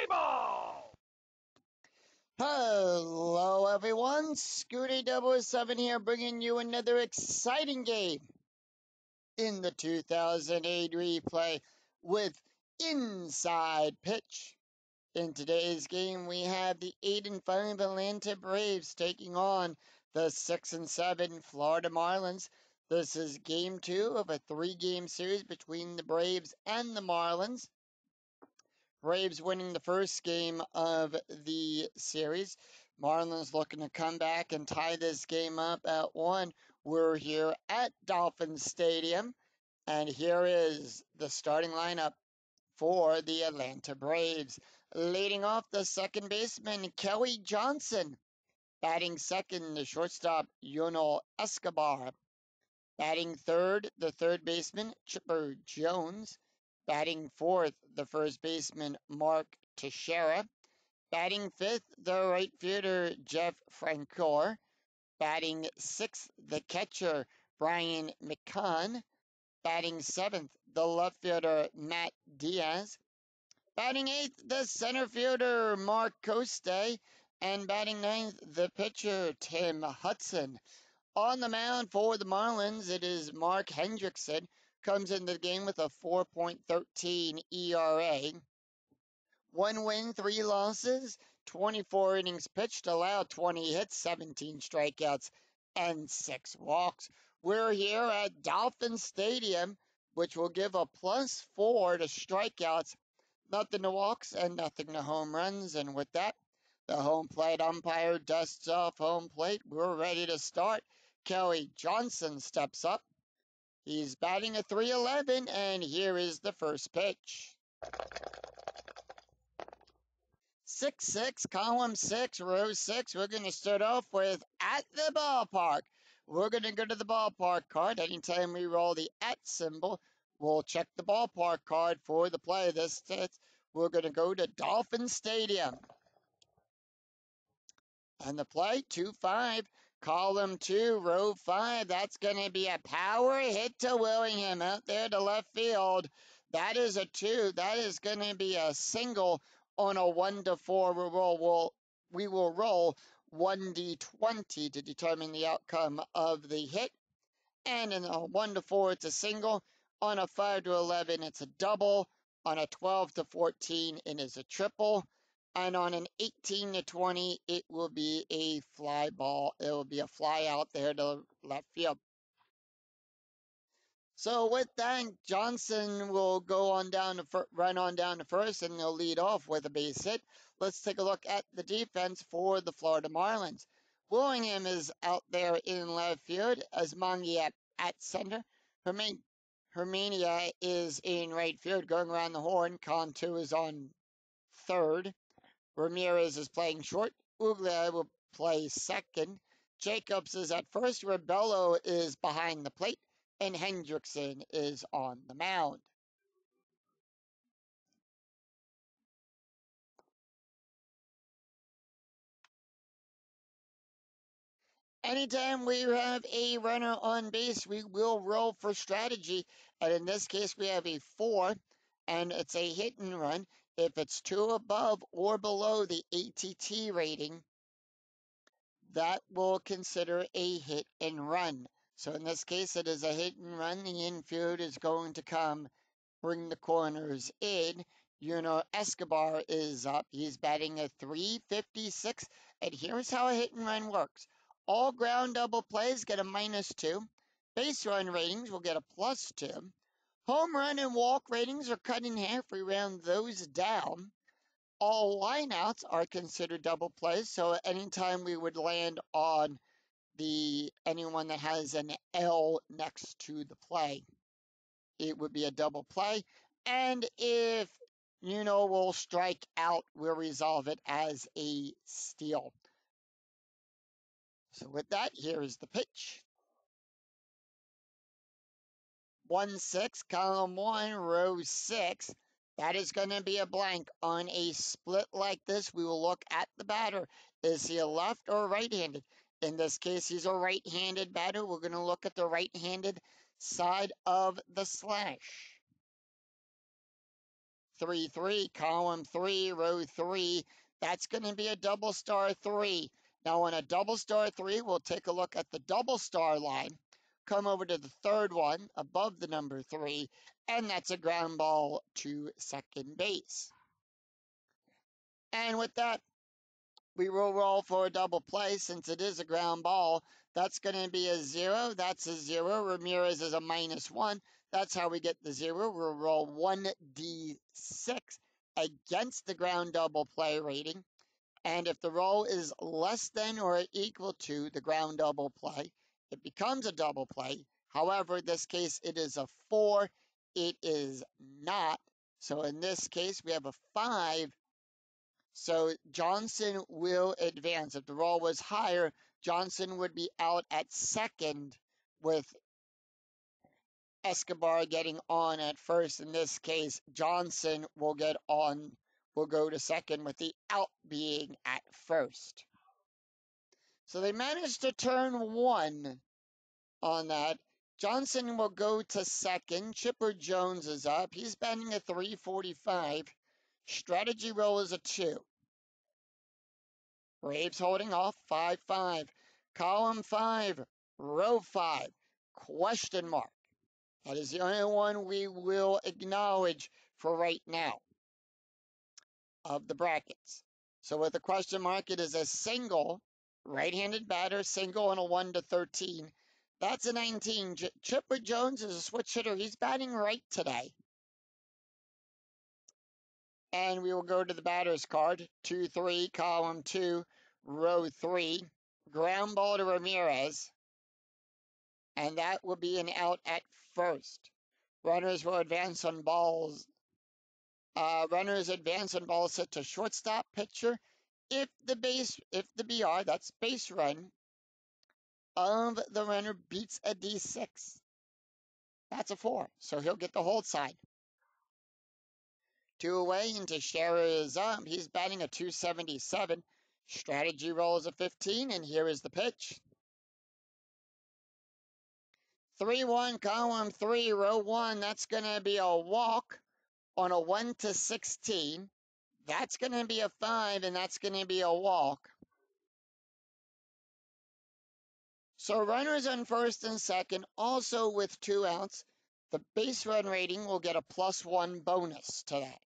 Play ball! Hello everyone, Scooty007 here bringing you another exciting game in the 2008 replay with Inside Pitch. In today's game we have the 8-5 Atlanta Braves taking on the 6-7 Florida Marlins. This is game 2 of a 3-game series between the Braves and the Marlins. Braves winning the first game of the series. Marlins looking to come back and tie this game up at 1. We're here at Dolphin Stadium, and here is the starting lineup for the Atlanta Braves. Leading off, the second baseman, Kelly Johnson. Batting second, the shortstop, Yonel Escobar. Batting third, the third baseman, Chipper Jones. Batting fourth, the first baseman, Mark Teixeira. Batting fifth, the right fielder, Jeff Francoeur. Batting sixth, the catcher, Brian McCann. Batting seventh, the left fielder, Matt Diaz. Batting eighth, the center fielder, Mark Coste. And batting ninth, the pitcher, Tim Hudson. On the mound for the Marlins, it is Mark Hendrickson. Comes into the game with a 4.13 ERA. 1 win, 3 losses, 24 innings pitched, allowed 20 hits, 17 strikeouts, and 6 walks. We're here at Dolphin Stadium, which will give a +4 to strikeouts, nothing to walks, and nothing to home runs. And with that, the home plate umpire dusts off home plate. We're ready to start. Kelly Johnson steps up. He's batting a .311, and here is the first pitch. 6-6, column 6, row 6. We're going to start off with at the ballpark. We're going to go to the ballpark card. Anytime we roll the at symbol, we'll check the ballpark card for the play. We're going to go to Dolphin Stadium. And the play, 2-5, column 2, row 5. That's going to be a power hit to Willingham out there to left field. That is a 2. That is going to be a single on a 1-4 roll. We will roll 1d20 to determine the outcome of the hit. And in a 1-4, it's a single. On a 5-11, it's a double. On a 12-14, it is a triple. And on an 18-20, it will be a fly ball. It will be a fly out there to left field. So with that, Johnson will run on down to first, and they'll lead off with a base hit. Let's take a look at the defense for the Florida Marlins. Willingham is out there in left field, Asmangi at center. Hermania is in right field, going around the horn. Cantu is on third. Ramirez is playing short. Uglia will play second. Jacobs is at first. Rebello is behind the plate. And Hendrickson is on the mound. Anytime we have a runner on base, we will roll for strategy. And in this case, we have a 4, and it's a hit and run. If it's 2 above or below the ATT rating, that will consider a hit and run. So in this case, it is a hit and run. The infield is going to come, bring the corners in. Escobar is up. He's batting a .356. And here's how a hit and run works. All ground double plays get a -2. Base run ratings will get a +2. Home run and walk ratings are cut in half. We round those down. All lineouts are considered double plays. So anytime we would land on anyone that has an L next to the play, it would be a double play. And if will strike out, we'll resolve it as a steal. So with that, here is the pitch. 1-6, column 1, row 6. That is going to be a blank. On a split like this, we will look at the batter. Is he a left or right-handed? In this case, he's a right-handed batter. We're going to look at the right-handed side of the slash. 3-3, column 3, row 3. That's going to be a double star 3. Now on a double star 3, we'll take a look at the double star line. Come over to the third one above the number 3, and that's a ground ball to second base. And with that, we will roll for a double play since it is a ground ball. That's going to be a 0. That's a 0. Ramirez is a -1. That's how we get the 0. We'll roll 1d6 against the ground double play rating. And if the roll is less than or equal to the ground double play, it becomes a double play. However, in this case, it is a 4. It is not. So in this case, we have a 5. So Johnson will advance. If the roll was higher, Johnson would be out at second with Escobar getting on at first. In this case, Johnson will get on, will go to second with the out being at first. So they managed to turn 1 on that. Johnson will go to second. Chipper Jones is up. He's batting a 345. Strategy roll is a 2. Braves holding off 5-5. Column 5, row 5, question mark. That is the only one we will acknowledge for right now of the brackets. So with a question mark, it is a single, right-handed batter, single on a 1-13. That's a 19. Chipper Jones is a switch hitter. He's batting right today. And we will go to the batter's card. 2-3, column 2, row 3. Ground ball to Ramirez. And that will be an out at first. Runners will advance on balls. Runners advance on balls set to shortstop pitcher. If the BR, that's base run, of the runner beats a D6, that's a 4. So he'll get the hold side. 2 away, and Teixeira is up. He's batting a 277. Strategy roll is a 15, and here is the pitch. 3-1, column 3, row 1. That's going to be a walk on a 1-16. That's going to be a 5, and that's going to be a walk. So runners on first and second, also with 2 outs. The base run rating will get a +1 bonus to that.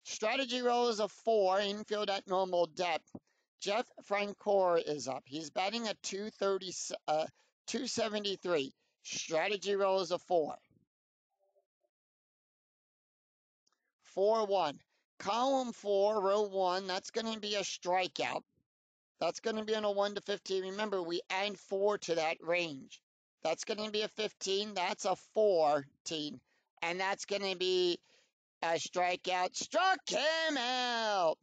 Strategy roll is a 4, infield at normal depth. Jeff Francoeur is up. He's batting a 273. Strategy roll is a 4. 4-1. Column 4, row 1, that's going to be a strikeout. That's going to be on a 1-15. Remember, we add 4 to that range. That's going to be a 15. That's a 14. And that's going to be a strikeout. Struck him out.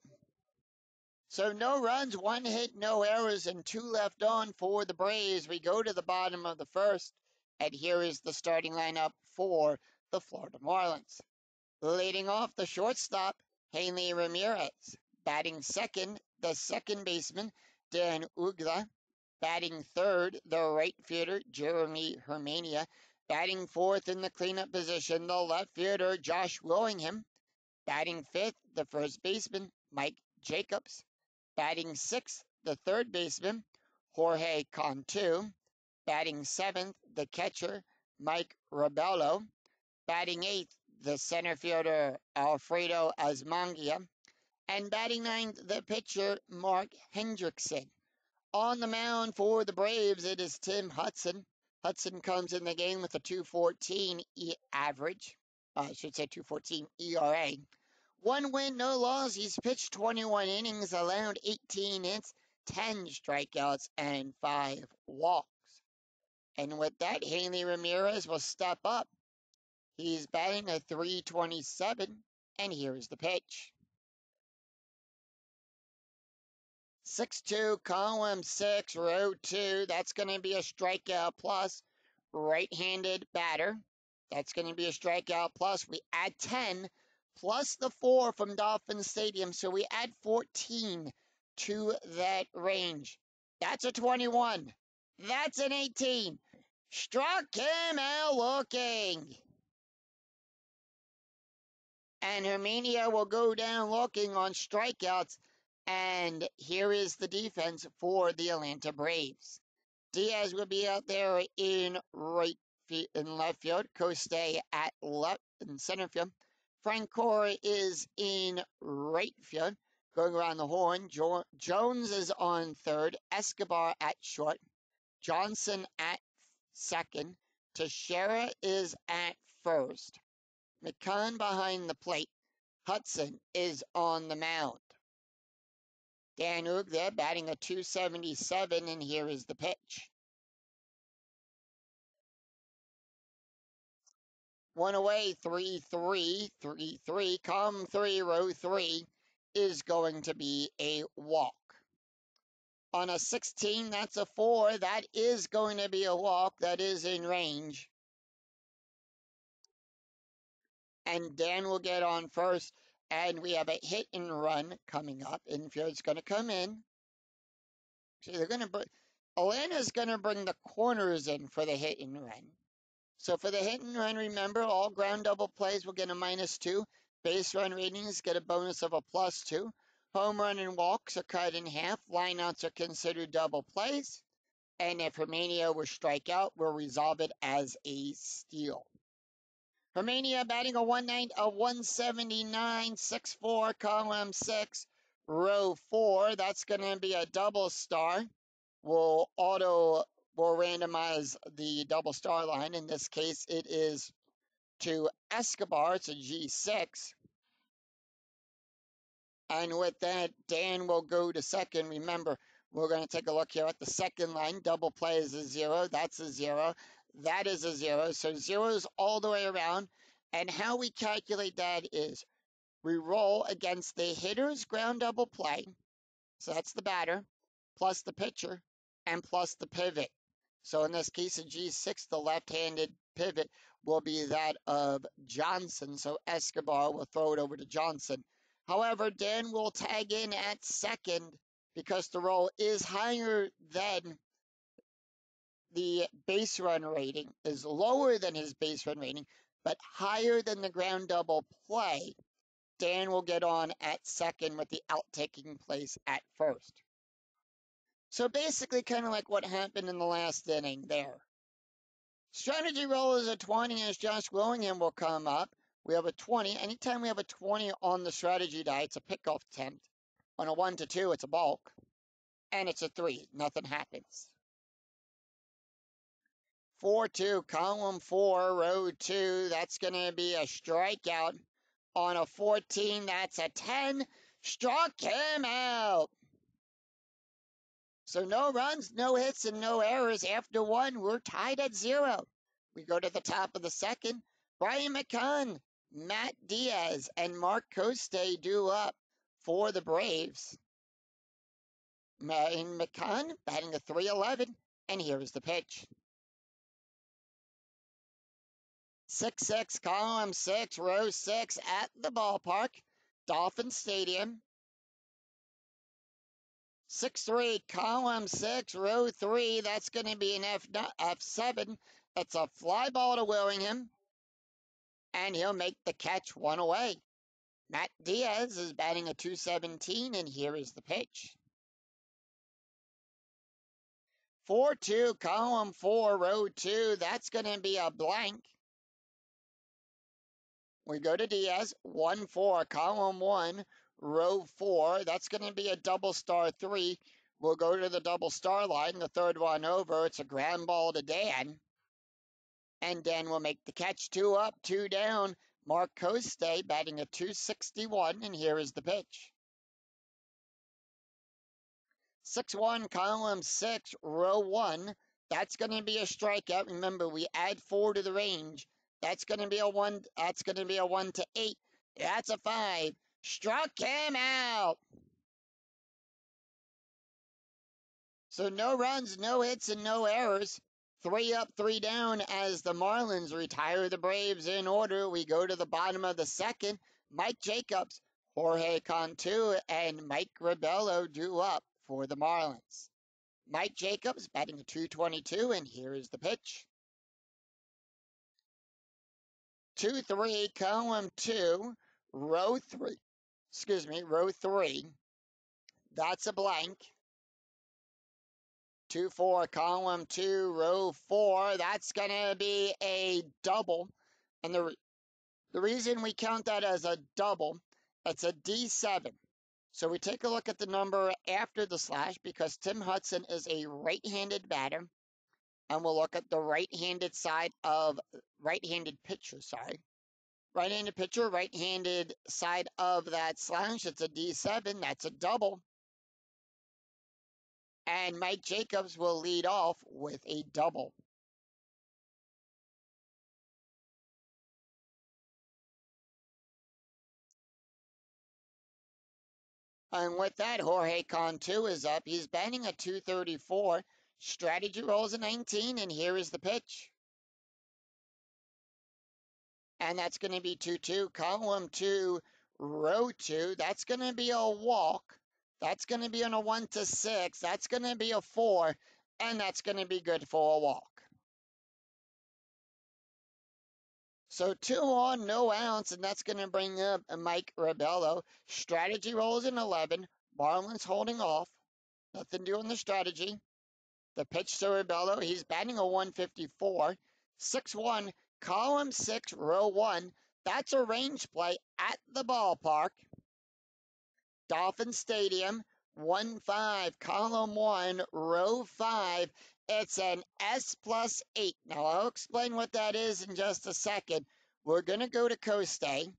So no runs, 1 hit, no errors, and 2 left on for the Braves. We go to the bottom of the first, and here is the starting lineup for the Florida Marlins. Leading off the shortstop, Hanley Ramirez. Batting second, the second baseman, Dan Uggla. Batting third, the right fielder, Jeremy Hermania. Batting fourth in the cleanup position, the left fielder, Josh Willingham. Batting fifth, the first baseman, Mike Jacobs. Batting sixth, the third baseman, Jorge Cantu. Batting seventh, the catcher, Mike Rabello. Batting eighth, the center fielder, Alfredo Asmangia. And batting ninth, the pitcher, Mark Hendrickson. On the mound for the Braves, it is Tim Hudson. Hudson comes in the game with a 2.14 average. I should say 2.14 ERA. 1 win, no loss. He's pitched 21 innings, allowed 18 hits, 10 strikeouts, and 5 walks. And with that, Hanley Ramirez will step up. He's batting a 327, and here's the pitch. 6-2, column 6, row 2. That's going to be a strikeout plus. Right-handed batter. That's going to be a strikeout plus. We add 10 plus the 4 from Dolphin Stadium. So we add 14 to that range. That's a 21. That's an 18. Struck him out looking. And Hermania will go down looking on strikeouts. And here is the defense for the Atlanta Braves. Diaz will be out there in left field. Coste at left in center field. Francoeur is in right field. Going around the horn, Jones is on third. Escobar at short. Johnson at second. Teixeira is at first. McCann behind the plate. Hudson is on the mound. Dan Oog there batting a .277, and here is the pitch. One away, 3-3, 3-3. Column 3, row 3 is going to be a walk. On a 16, that's a 4. That is going to be a walk. That is in range. And Dan will get on first. And we have a hit and run coming up. Infield's going to come in. See, Atlanta's going to bring the corners in for the hit and run. So for the hit and run, remember, all ground double plays will get a -2. Base run ratings get a bonus of a +2. Home run and walks are cut in half. Lineouts are considered double plays. And if Hermania were strikeout, we'll resolve it as a steal. Hermania batting a 179, 6'4", column 6, row 4. That's going to be a double star. We'll randomize the double star line. In this case, it is to Escobar. It's a G6. And with that, Dan will go to second. Remember, we're going to take a look here at the second line. Double play is a 0. That's a 0. That is a 0. So zeros all the way around. And how we calculate that is we roll against the hitter's ground double play. So that's the batter, plus the pitcher, and plus the pivot. So in this case, a G6, the left-handed pivot will be that of Johnson. So Escobar will throw it over to Johnson. However, Dan will tag in at second because the roll is higher than the base run rating, is lower than his base run rating, but higher than the ground double play. Dan will get on at second with the out taking place at first. So basically kind of like what happened in the last inning there. Strategy roll is a 20 as Josh Willingham will come up. We have a 20. Anytime we have a 20 on the strategy die, it's a pickoff attempt. On a 1 to 2, it's a balk. And it's a 3. Nothing happens. 4-2, column 4, row 2. That's going to be a strikeout. On a 14, that's a 10. Struck him out. So no runs, no hits, and no errors. After 1, we're tied at 0. We go to the top of the second. Brian McCann, Matt Diaz, and Mark Coste due up for the Braves. McCann batting a .311, and here is the pitch. 6-6, column 6, row 6 at the ballpark, Dolphin Stadium. 6-3, column 6, row 3. That's going to be an F7. It's a fly ball to Willingham. And he'll make the catch 1 away. Matt Diaz is batting a .217, and here is the pitch. 4-2, column 4, row 2. That's going to be a blank. We go to Diaz. 1-4, column 1. Row 4, that's going to be a double star 3. We'll go to the double star line, the third one over. It's a ground ball to Dan. And Dan will make the catch. 2 up, 2 down. Mark Coste batting a .261, and here is the pitch. 6-1, column 6, row 1. That's going to be a strikeout. Remember, we add 4 to the range. That's going to be a 1. That's going to be a 1 to 8. That's a 5. Struck him out. So no runs, no hits, and no errors. 3 up, 3 down as the Marlins retire the Braves in order. We go to the bottom of the second. Mike Jacobs, Jorge Cantu, and Mike Rebello due up for the Marlins. Mike Jacobs batting a .222, and here is the pitch. 2-3, column 2, row 3, row 3, that's a blank. 2, 4, column 2, row 4, that's going to be a double. And the reason we count that as a double, it's a D7. So we take a look at the number after the slash because Tim Hudson is a right-handed batter. And we'll look at the right-handed pitcher, right-handed pitcher, right-handed side of that slash. It's a D7. That's a double. And Mike Jacobs will lead off with a double. And with that, Jorge Cantu is up. He's batting a .234. Strategy rolls a 19, and here is the pitch. And that's going to be 2-2. Column 2, row 2. That's going to be a walk. That's going to be on a 1-6. That's going to be a 4. And that's going to be good for a walk. So 2 on, no outs, and that's going to bring up Mike Rabello. Strategy rolls an 11. Marlins holding off. Nothing doing the strategy. The pitch to Rabello. He's batting a 154. 6-1, column 6, row 1. That's a range play at the ballpark. Dolphin Stadium, 1-5, column 1, row 5. It's an S+8. Now, I'll explain what that is in just a second. We're going to go to Kostay.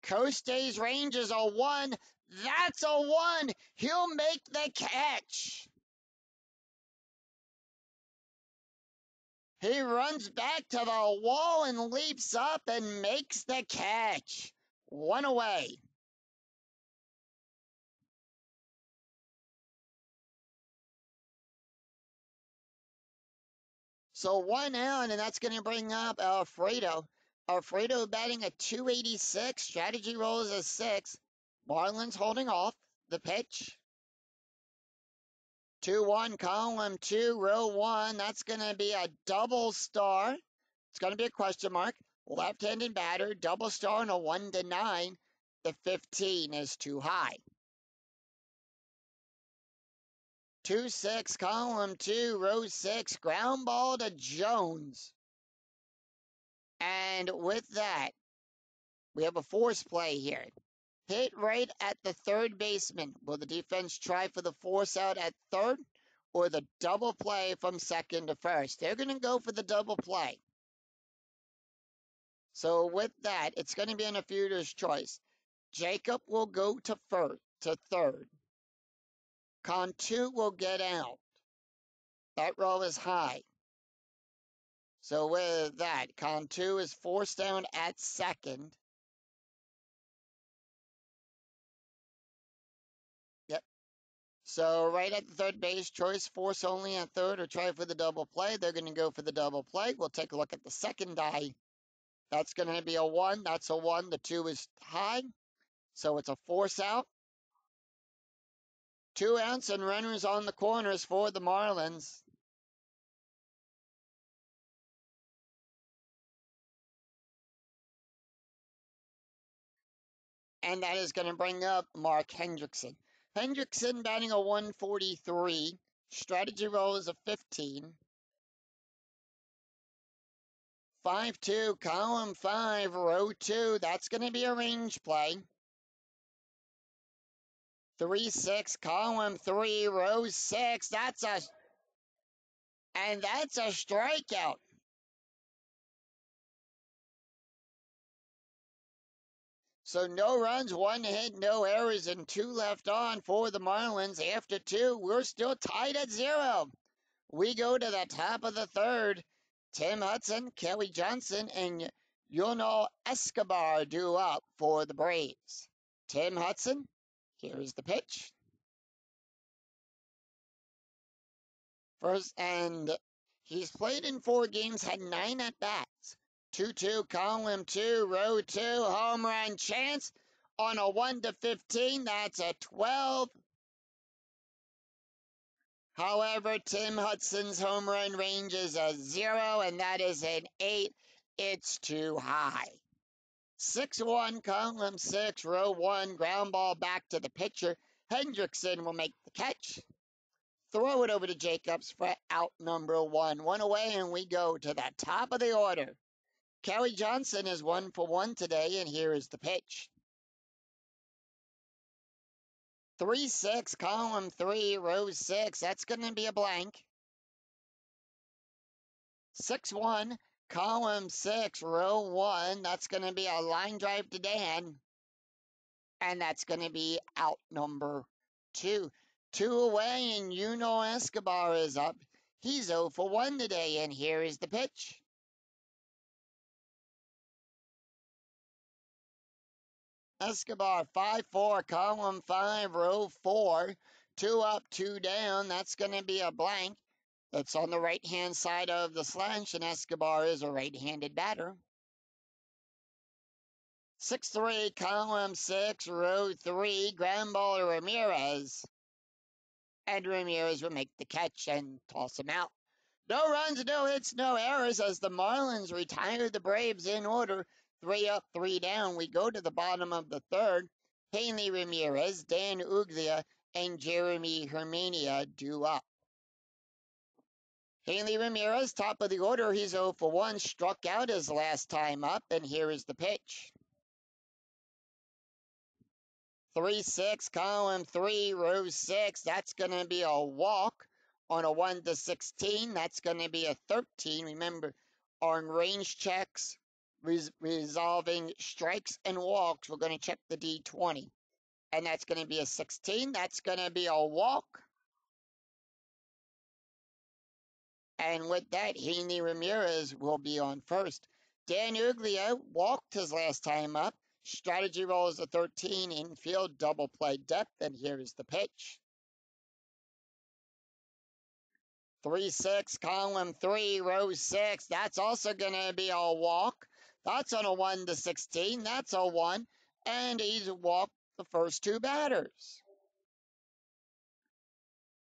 Kostay's range is a 1. That's a 1. He'll make the catch. He runs back to the wall and leaps up and makes the catch. 1 away. So 1 out, and that's going to bring up Alfredo. Alfredo batting a 286. Strategy rolls a 6. Marlins holding off. The pitch. 2-1, column 2, row 1. That's going to be a double star. It's going to be a question mark. Left-handed batter, double star and a 1-9. The 15 is too high. 2-6, column 2, row 6. Ground ball to Jones. And with that, we have a force play here. Hit right at the third baseman. Will the defense try for the force out at third or the double play from second to first? They're going to go for the double play. So with that, it's going to be an a fielder's choice. Jacob will go to third. Cantu will get out. That roll is high. So with that, Cantu is forced down at second. Yep. So right at the third base, choice force only at third or try for the double play. They're going to go for the double play. We'll take a look at the second die. That's going to be a 1. That's a 1. The 2 is high. So it's a force out. 2 outs and runners on the corners for the Marlins. And that is going to bring up Mark Hendrickson. Hendrickson batting a 143. Strategy roll is a 15. 5-2, column 5, row 2. That's going to be a range play. 3-6, column 3, row 6. That's a strikeout. So no runs, 1 hit, no errors, and 2 left on for the Marlins. After 2, we're still tied at 0. We go to the top of the third. Tim Hudson, Kelly Johnson, and Yono Escobar due up for the Braves. Tim Hudson, here's the pitch. First, and he's played in 4 games, had 9 at-bats. 2-2, column 2, row 2, home run chance on a 1-15. That's a 12. However, Tim Hudson's home run range is a 0, and that is an 8. It's too high. 6-1, column 6, row 1, ground ball back to the pitcher. Hendrickson will make the catch. Throw it over to Jacobs for out number 1. 1 away, and we go to the top of the order. Kelly Johnson is 1 for 1 today, and here is the pitch. 3-6, column 3, row 6. That's going to be a blank. 6-1, column 6, row 1. That's going to be a line drive to Dan. And that's going to be out number 2. 2 away, and Escobar is up. He's 0 for 1 today, and here is the pitch. Escobar, 5-4, column 5, row 4. 2 up, 2 down. That's going to be a blank. That's on the right-hand side of the slash, and Escobar is a right-handed batter. 6-3, column 6, row 3, ground ball to Ramirez. And Ramirez will make the catch and toss him out. No runs, no hits, no errors as the Marlins retire the Braves in order. 3 up, 3 down. We go to the bottom of the third. Hanley Ramirez, Dan Uglia, and Jeremy Hermania due up. Hanley Ramirez, top of the order. He's 0 for 1, struck out his last time up, and here is the pitch. 3-6, column 3, row 6. That's going to be a walk. On a 1-16, that's going to be a 13. Remember, on range checks, resolving strikes and walks, we're going to check the D20. And that's going to be a 16. That's going to be a walk. And with that, Hanley Ramirez will be on first. Dan Uglia walked his last time up. Strategy roll is a 13, infield double play depth, and here is the pitch. 3-6, column 3, row 6. That's also going to be a walk. That's on a 1-16. That's a 1. And he's walked the first 2 batters.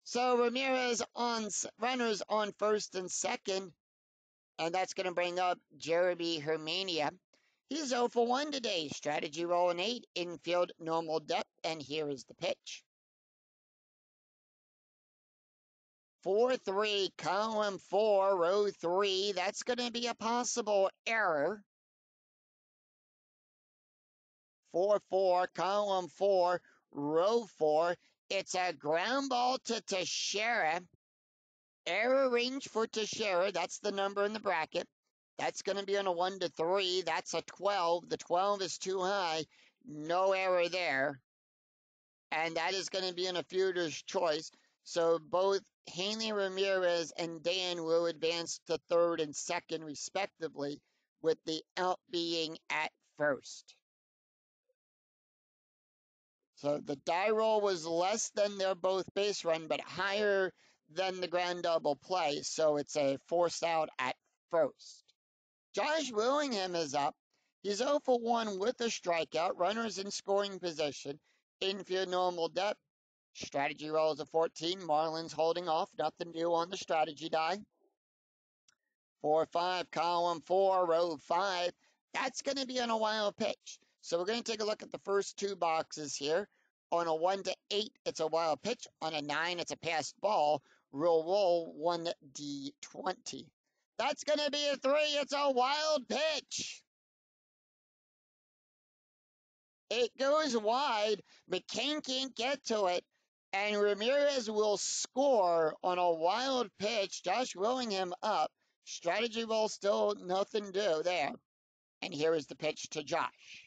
So Ramirez on runners on first and second. And that's going to bring up Jeremy Hermania. He's 0 for 1 today. Strategy roll an 8. Infield normal depth. And here is the pitch. 4-3, column 4, row 3. That's going to be a possible error. 4-4, column 4, row 4. It's a ground ball to Teixeira. Error range for Teixeira. That's the number in the bracket. That's going to be on a 1-3. That's a 12. The 12 is too high. No error there. And that is going to be in a fielder's choice. So both Hanley Ramirez and Dan will advance to third and second, respectively, with the out being at first. So the die roll was less than their both base run, but higher than the ground double play. So it's a force out at first. Josh Willingham is up. He's 0 for 1 with a strikeout. Runners in scoring position. Infield normal depth. Strategy roll is a 14. Marlins holding off. Nothing new on the strategy die. 4-5, column 4, row 5. That's going to be on a wild pitch. So we're going to take a look at the first 2 boxes here. On a 1-8, it's a wild pitch. On a 9, it's a passed ball. Roll 1D20. That's going to be a 3. It's a wild pitch. It goes wide. McCain can't get to it. And Ramirez will score on a wild pitch. Josh Willingham up. Strategy roll still nothing do there. And here is the pitch to Josh.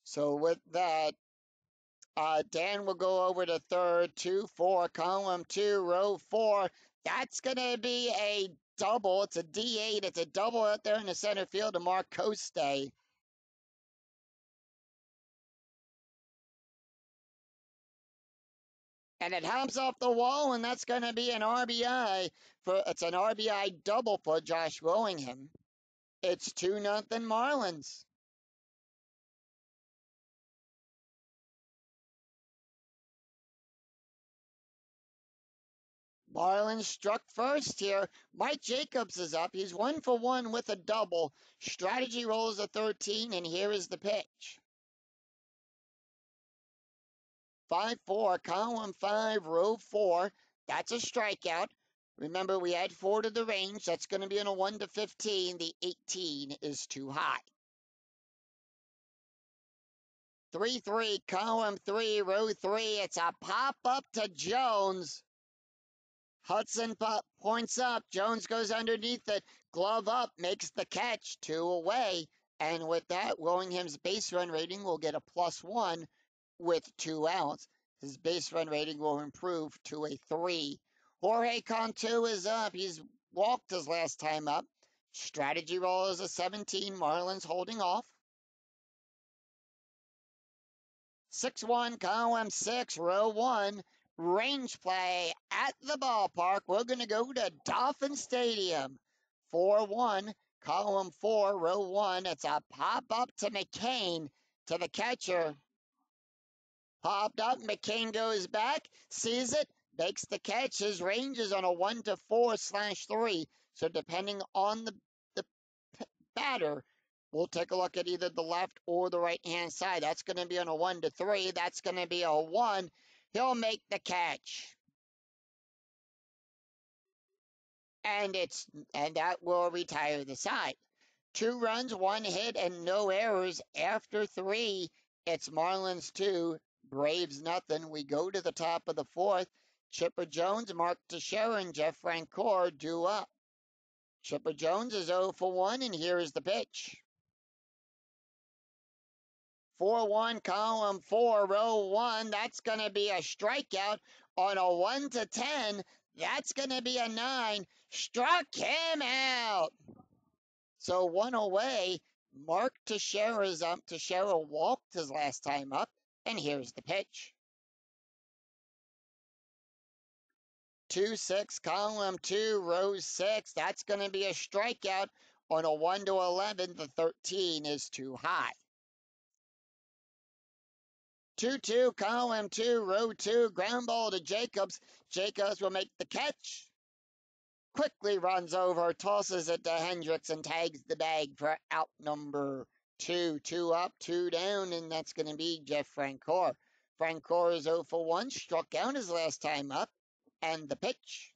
So with that, Dan will go over to third. 2-4, column 2, row 4. That's going to be a double. It's a D8. It's a double out there in the center field to Mark Coste. And it hops off the wall, and that's going to be an RBI. It's an RBI double for Josh Willingham. It's 2-0 Marlins. Marlins struck first here. Mike Jacobs is up. He's 1 for 1 with a double. Strategy rolls a 13, and here is the pitch. 5-4, column 5, row 4. That's a strikeout. Remember, we had 4 to the range. That's going to be in a 1 to 15. The 18 is too high. 3-3, column 3, row 3. It's a pop-up to Jones. Hudson points up. Jones goes underneath it. Glove up, makes the catch. 2 away. And with that, Willingham's base run rating will get a +1 with 2 outs. His base run rating will improve to a 3. Jorge Cantu is up. He's walked his last time up. Strategy roll is a 17. Marlins holding off. 6-1, column 6, row 1. Range play at the ballpark. We're going to go to Dolphin Stadium. 4-1, column 4, row 1. It's a pop-up to McCain, to the catcher. Popped up, McCain goes back, sees it, makes the catch. His range is on a 1 to 4/3. So depending on the batter, we'll take a look at either the left or the right-hand side. That's going to be on a 1 to 3. That's going to be a 1. He'll make the catch. And that will retire the side. 2 runs, 1 hit, and no errors. After 3, it's Marlins 2, Braves nothing. We go to the top of the 4th. Chipper Jones, Mark Teixeira, and Jeff Francoeur due up. Chipper Jones is 0 for 1, and here is the pitch. 4-1, column 4, row 1. That's going to be a strikeout on a 1 to 10. That's going to be a 9. Struck him out. So 1 away. Mark Teixeira is up. Teixeira walked his last time up. And here's the pitch. 2-6, column 2, row 6. That's going to be a strikeout on a 1 to 11. The 13 is too high. 2-2, column 2, row 2. Ground ball to Jacobs. Jacobs will make the catch. Quickly runs over, tosses it to Hendricks, and tags the bag for out number 2. 2 up, 2 down, and that's going to be Jeff Francoeur. Francoeur is 0 for 1, struck out his last time up, and the pitch.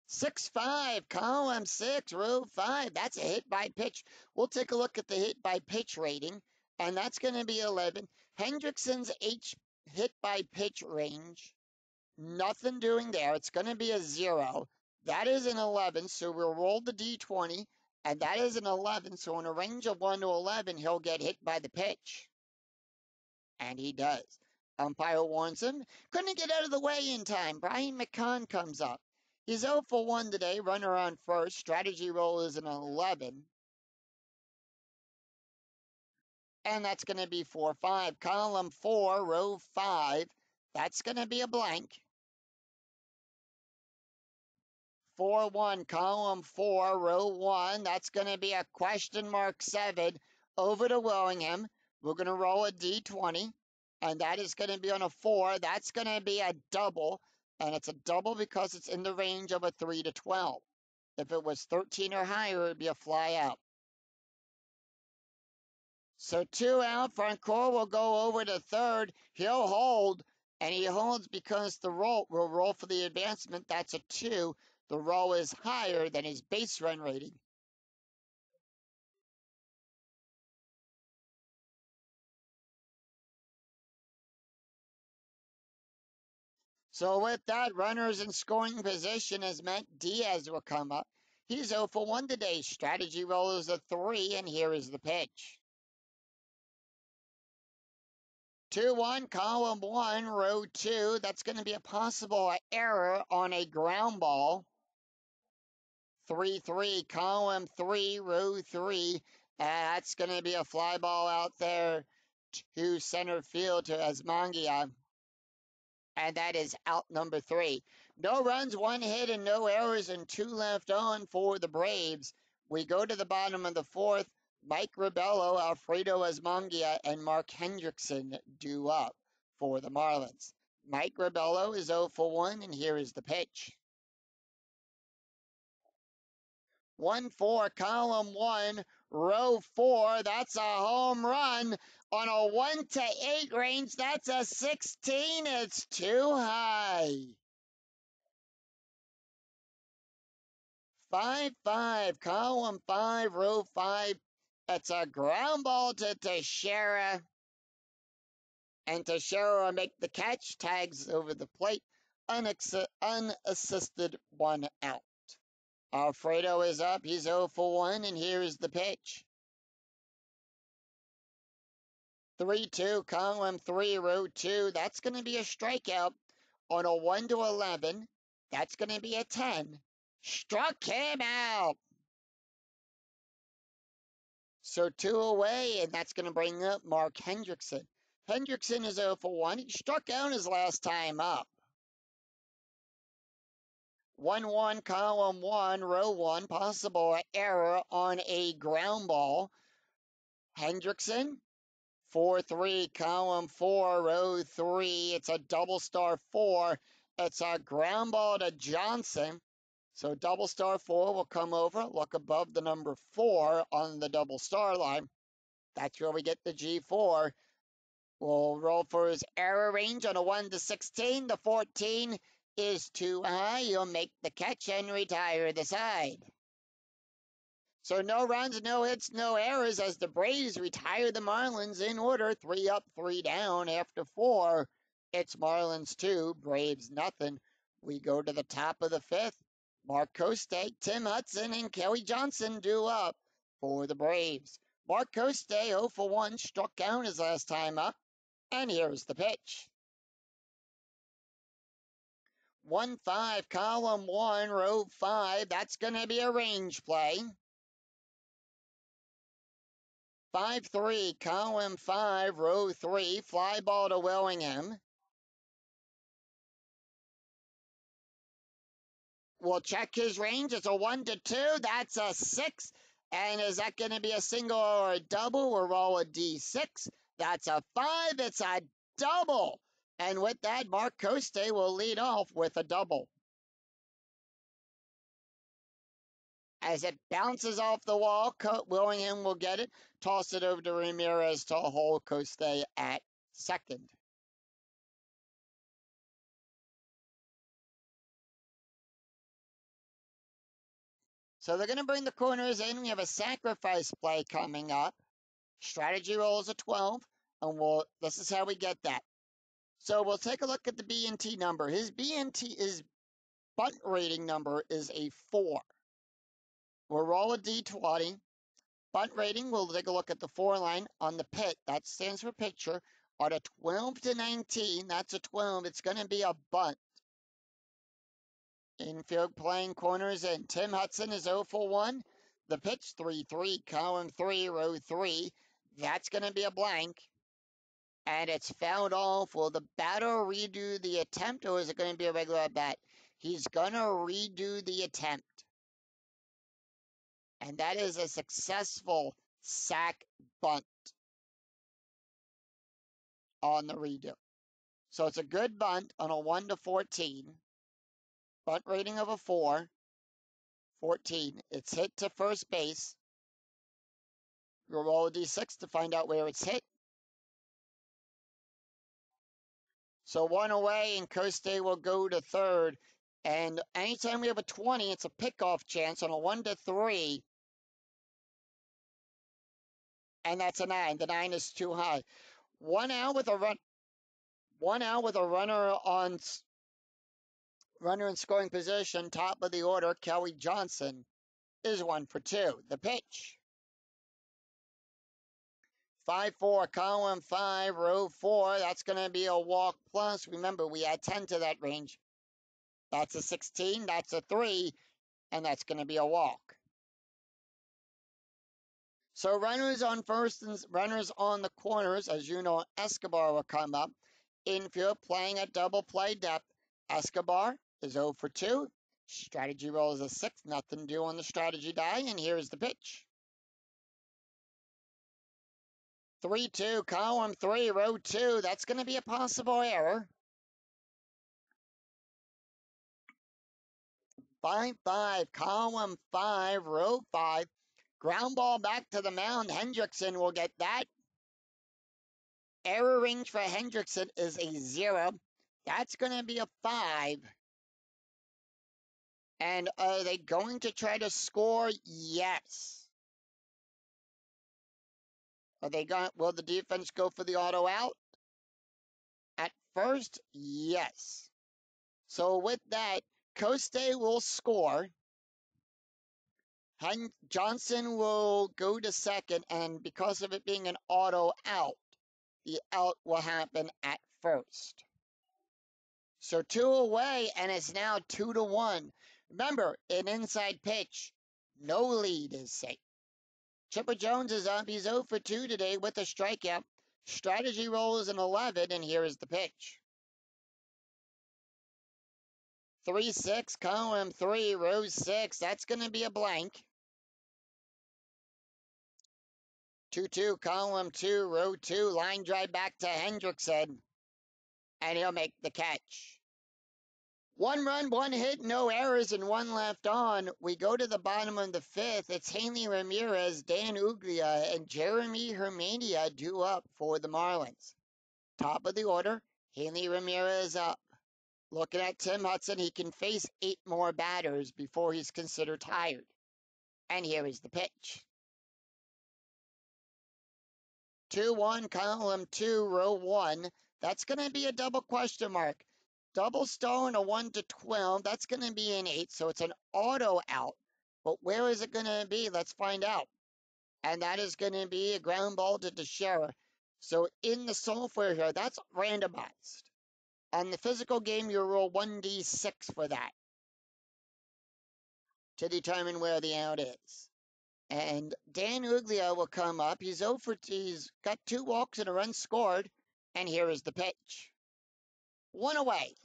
6-5, column 6, row 5. That's a hit by pitch. We'll take a look at the hit by pitch rating, and that's going to be 11. Hendrickson's hit by pitch range, nothing doing there. It's going to be a 0. That is an 11, so we'll roll the D20, and that is an 11. So in a range of 1 to 11, he'll get hit by the pitch. And he does. Umpire warns him. Couldn't get out of the way in time. Brian McCann comes up. He's 0 for 1 today. Runner on first. Strategy roll is an 11. And that's going to be 4-5. Column 4, row 5. That's going to be a blank. 4-1, column 4, row 1. That's going to be a question mark 7 over to Willingham. We're going to roll a D20, and that is going to be on a 4. That's going to be a double, and it's a double because it's in the range of a 3 to 12. If it was 13 or higher, it would be a fly out. So 2 out. Francoeur will go over to third. He'll hold, and he holds because the roll will roll for the advancement. That's a 2. The roll is higher than his base run rating. So with that, runners in scoring position has meant Diaz will come up. He's 0 for 1 today. Strategy roll is a 3, and here is the pitch. 2-1, column 1, row 2. That's going to be a possible error on a ground ball. 3-3, column 3, row 3. That's going to be a fly ball out there to center field to Asmangia. And that is out number 3. No runs, 1 hit, and no errors, and 2 left on for the Braves. We go to the bottom of the 4th. Mike Ribello, Alfredo Asmangia, and Mark Hendrickson due up for the Marlins. Mike Rebello is 0 for 1, and here is the pitch. 1-4, column 1, row 4. That's a home run on a 1-8 range. That's a 16. It's too high. 5-5, column 5, row 5. It's a ground ball to Teixeira. And Teixeira will make the catch. Tags over the plate. Unassisted, 1 out. Alfredo is up. He's 0 for 1, and here is the pitch. 3-2, column 3, row 2. That's going to be a strikeout on a 1-11. That's going to be a 10. Struck him out. So 2 away, and that's going to bring up Mark Hendrickson. Hendrickson is 0 for 1. He struck out his last time up. 1-1, column 1, row 1. Possible error on a ground ball. Hendrickson. 4-3, column 4, row 3. It's a double star 4. It's a ground ball to Johnson. So double star 4 will come over, look above the number 4 on the double star line. That's where we get the G4. We'll roll for his error range on a 1-16. The 14 is too high. He'll make the catch and retire the side. So no runs, no hits, no errors as the Braves retire the Marlins in order. 3 up, 3 down after 4. It's Marlins 2, Braves nothing. We go to the top of the 5th. Mark Coste, Tim Hudson, and Kelly Johnson due up for the Braves. Mark Coste, 0 for 1, struck out his last time up. And here's the pitch. 1-5, column 1, row 5. That's going to be a range play. 5-3, column 5, row 3. Fly ball to Willingham. We'll check his range. It's a 1-2. That's a 6. And is that going to be a single or a double? We'll roll a D6. That's a 5. It's a double. And with that, Mark Coste will lead off with a double. As it bounces off the wall, Willingham will get it. Toss it over to Ramirez to hold Coste at second. So they're going to bring the corners in. We have a sacrifice play coming up. Strategy rolls a 12, and this is how we get that. So we'll take a look at the B&T number. His bunt rating number is a 4. We'll roll a D20. Bunt rating, we'll take a look at the 4 line on the pit. That stands for pitcher. On a 12-19, that's a 12. It's going to be a bunt. Infield playing corners in. Tim Hudson is 0 for 1. The pitch, 3-3, column 3, row 3. That's going to be a blank. And it's fouled off. Will the batter redo the attempt, or is it going to be a regular bat? He's going to redo the attempt. And that is a successful sac bunt on the redo. So it's a good bunt on a 1-14. Bunt rating of a 4. 14. It's hit to first base. We'll roll a D6 to find out where it's hit. So 1 away, and Coste will go to third. And anytime we have a 20, it's a pickoff chance on a 1-3. And that's a 9. The 9 is too high. 1 out with a run. 1 out with a runner in scoring position. Top of the order, Kelly Johnson is 1 for 2. The pitch. 5-4, column 5, row 4. That's going to be a walk plus. Remember, we add 10 to that range. That's a 16. That's a 3. And that's going to be a walk. So runners on first and runners on the corners, as you know, Escobar will come up. Infield playing at double play depth. Escobar is 0 for 2. Strategy roll is a 6. Nothing due on the strategy die. And here's the pitch. 3-2, column 3, row 2. That's going to be a possible error. 5-5, column 5, row 5. Ground ball back to the mound. Hendrickson will get that. Error range for Hendrickson is a 0. That's going to be a 5. And are they going to try to score? Yes. Are they going? Will the defense go for the auto out? At first, yes. So with that, Coste will score. Johnson will go to second, and because of it being an auto out, the out will happen at first. So 2 away, and it's now 2-1. Remember, an inside pitch, no lead is safe. Chipper Jones is up. He's 0 for 2 today with a strikeout. Strategy roll is an 11, and here is the pitch. 3-6, column 3, row 6. That's going to be a blank. 2-2, column 2, row 2. Line drive back to Hendrickson, and he'll make the catch. 1 run, 1 hit, no errors, and 1 left on. We go to the bottom of the 5th. It's Hanley Ramirez, Dan Uglia, and Jeremy Hermania due up for the Marlins. Top of the order, Hanley Ramirez up. Looking at Tim Hudson, he can face 8 more batters before he's considered tired. And here is the pitch. 2-1, column 2, row 1. That's going to be a double question mark. Double star and a 1-12. That's going to be an 8, so it's an auto out. But where is it going to be? Let's find out. And that is going to be a ground ball to Teixeira. So in the software here, that's randomized. On the physical game, you roll 1d6 for that to determine where the out is. And Dan Uglia will come up. He's 0 for 2. He's got 2 walks and a run scored. And here is the pitch. 1 away.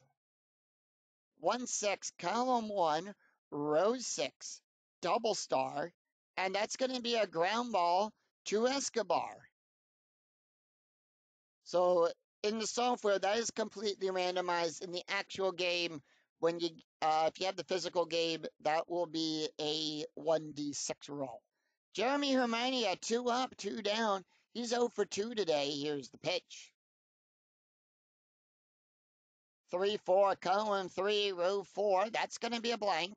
1-6, column 1, row 6, double star. And that's going to be a ground ball to Escobar. So in the software, that is completely randomized. In the actual game, when you if you have the physical game, that will be a 1d6 roll. Jeremy Hermania, 2 up, 2 down. He's 0 for 2 today. Here's the pitch. 3-4, column 3, row 4. That's going to be a blank.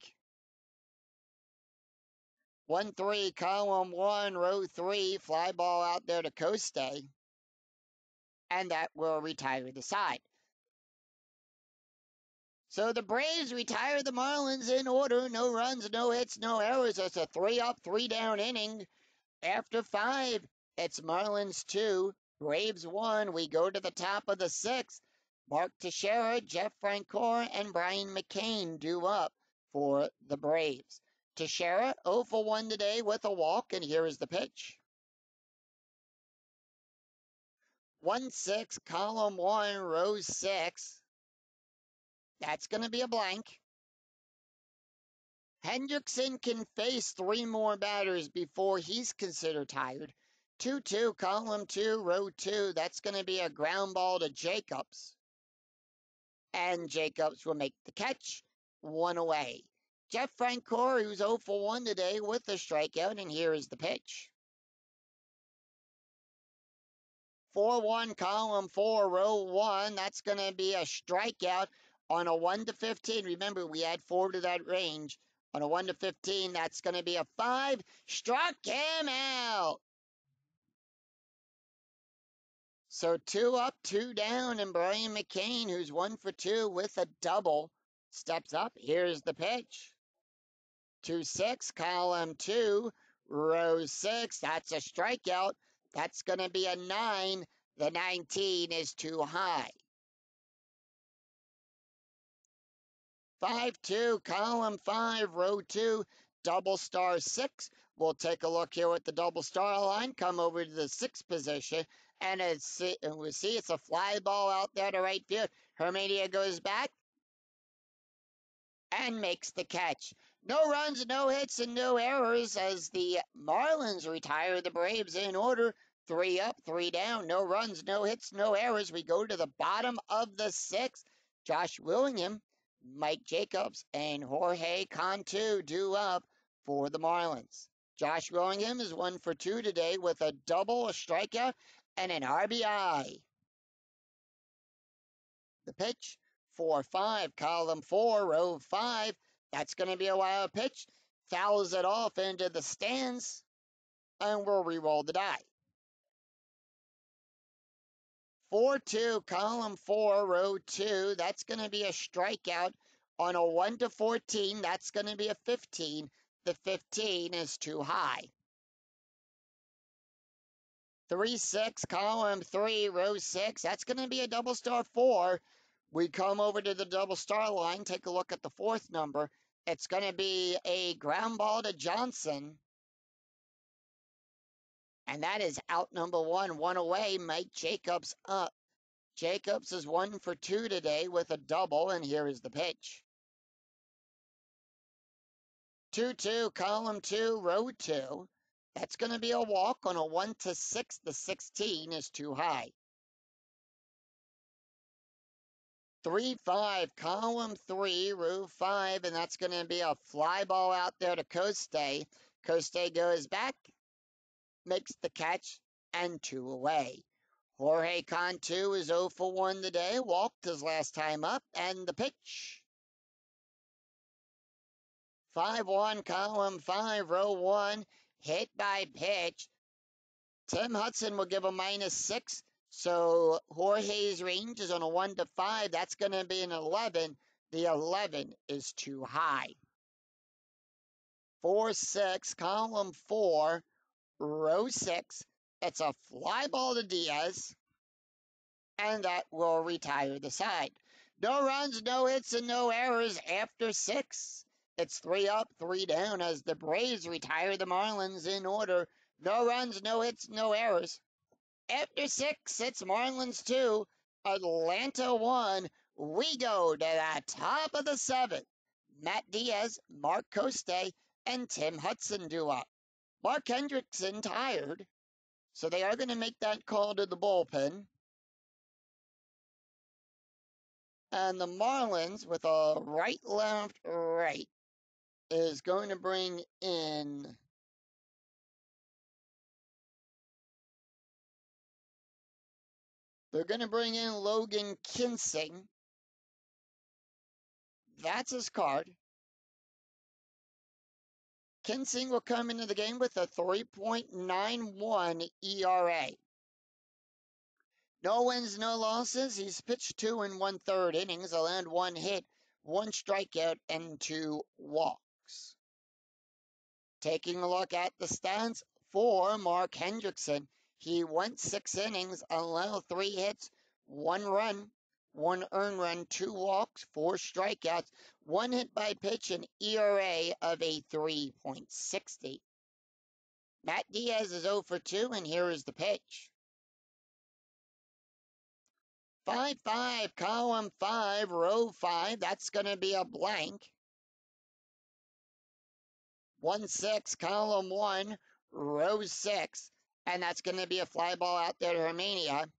1-3, column 1, row 3. Fly ball out there to Coste. And that will retire the side. So the Braves retire the Marlins in order. No runs, no hits, no errors. It's a 3 up, 3 down inning. After 5, it's Marlins 2, Braves 1. We go to the top of the 6th. Mark Teixeira, Jeff Francoeur, and Brian McCain due up for the Braves. Teixeira 0 for 1 today with a walk, and here is the pitch. 1-6, column 1, row 6. That's going to be a blank. Hendrickson can face 3 more batters before he's considered tired. 2-2, column 2, row 2. That's going to be a ground ball to Jacobs. And Jacobs will make the catch. 1 away. Jeff Francoeur, who's 0 for 1 today with a strikeout, and here is the pitch. 4-1, column 4, row 1. That's going to be a strikeout on a 1-15. Remember, we had 4 to that range. On a 1-15, that's going to be a 5. Struck him out. So 2 up, 2 down, and Brian McCain, who's 1 for 2 with a double, steps up. Here's the pitch. 2-6, column 2, row 6. That's a strikeout. That's going to be a 9. The 19 is too high. 5-2, column 5, row 2, double star 6. We'll take a look here at the double star line. Come over to the 6th position, and we see it's a fly ball out there to right field. Hermania goes back and makes the catch. No runs, no hits, and no errors as the Marlins retire the Braves in order. 3 up, 3 down. No runs, no hits, no errors. We go to the bottom of the 6th. Josh Willingham Mike Jacobs and Jorge Cantu due up for the Marlins. Josh Willingham is 1 for 2 today with a double, a strikeout, and an RBI. The pitch, 4-5, column 4, row 5. That's going to be a wild pitch. Fouls it off into the stands, and we'll re-roll the die. 4-2, column 4, row 2. That's going to be a strikeout. On a 1-14, that's going to be a 15. The 15 is too high. 3-6, column 3, row 6. That's going to be a double star 4. We come over to the double star line, take a look at the 4th number. It's going to be a ground ball to Johnson. And that is out number 1. 1 away, Mike Jacobs up. Jacobs is 1 for 2 today with a double, and here is the pitch. 2-2, column 2, row 2. That's going to be a walk on a 1-6. The 16 is too high. 3-5, column 3, row 5, and that's going to be a fly ball out there to Coste. Coste goes back, makes the catch, and 2 away. Jorge Cantu is 0 for 1 today, walked his last time up, and the pitch. 5-1, column 5, row 1, hit by pitch. Tim Hudson will give a -6, so Jorge's range is on a 1-5. That's going to be an 11. The 11 is too high. 4-6, column 4, row 6. It's a fly ball to Diaz, and that will retire the side. No runs, no hits, and no errors after 6. It's 3 up, 3 down as the Braves retire the Marlins in order. No runs, no hits, no errors. After 6, it's Marlins 2, Atlanta 1. We go to the top of the 7th. Matt Diaz, Mark Coste, and Tim Hudson due up. Mark Hendrickson tired, so they are going to make that call to the bullpen. And the Marlins, with a right, left, right, is going to bring in Logan Kinsing. That's his card. Kinsing will come into the game with a 3.91 ERA. No wins, no losses. He's pitched 2 1/3 innings, allowed 1 hit, 1 strikeout, and 2 walks. Taking a look at the stats for Mark Hendrickson, he went 6 innings, allowed 3 hits, 1 run, 1 earned run, 2 walks, 4 strikeouts, 1 hit by pitch, an ERA of a 3.60. Matt Diaz is 0 for 2, and here is the pitch. 5-5, column 5, row 5. That's going to be a blank. 1-6, column 1, row 6. And that's going to be a fly ball out there to Romania.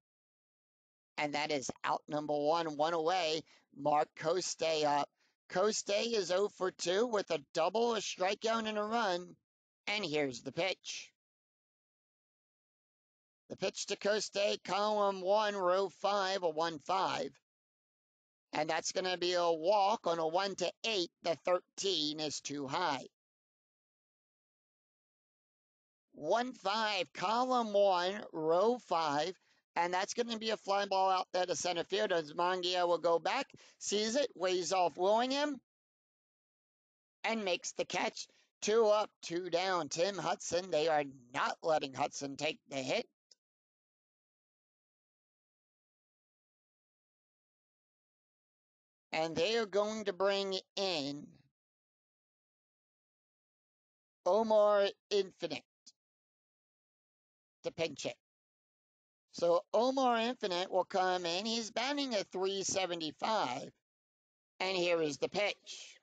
And that is out number 1, 1 away. Mark Coste up. Coste is 0 for 2 with a double, a strikeout, and a run. And here's the pitch. The pitch to Coste, column 1, row 5, a 1-5. And that's going to be a walk on a 1-8. The 13 is too high. 1-5, column 1, row 5. And that's going to be a fly ball out there to center field as Mongia will go back, sees it, weighs off Willingham, and makes the catch. 2 up, 2 down. Tim Hudson, they are not letting Hudson take the hit. And they are going to bring in Omar Infinite to pinch it. So Omar Infinite will come in. He's batting at 375. And here is the pitch.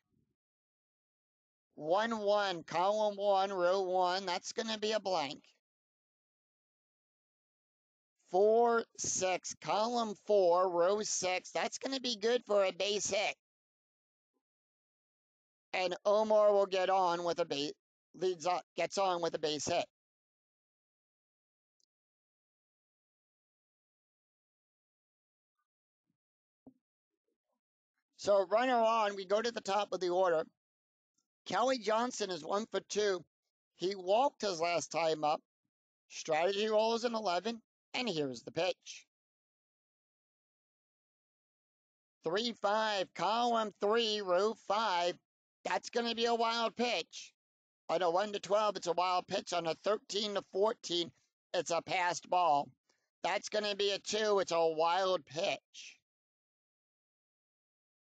1-1, column 1, row 1. That's going to be a blank. 4-6, column 4, row 6. That's going to be good for a base hit. and Omar will get on with a base, gets on with a base hit. So runner on, we go to the top of the order. Kelly Johnson is 1 for 2. He walked his last time up. Strategy rolls an 11, and here's the pitch. 3-5, column 3, row 5. That's going to be a wild pitch. On a 1 to 12, it's a wild pitch. On a 13 to 14, it's a passed ball. That's going to be a 2. It's a wild pitch.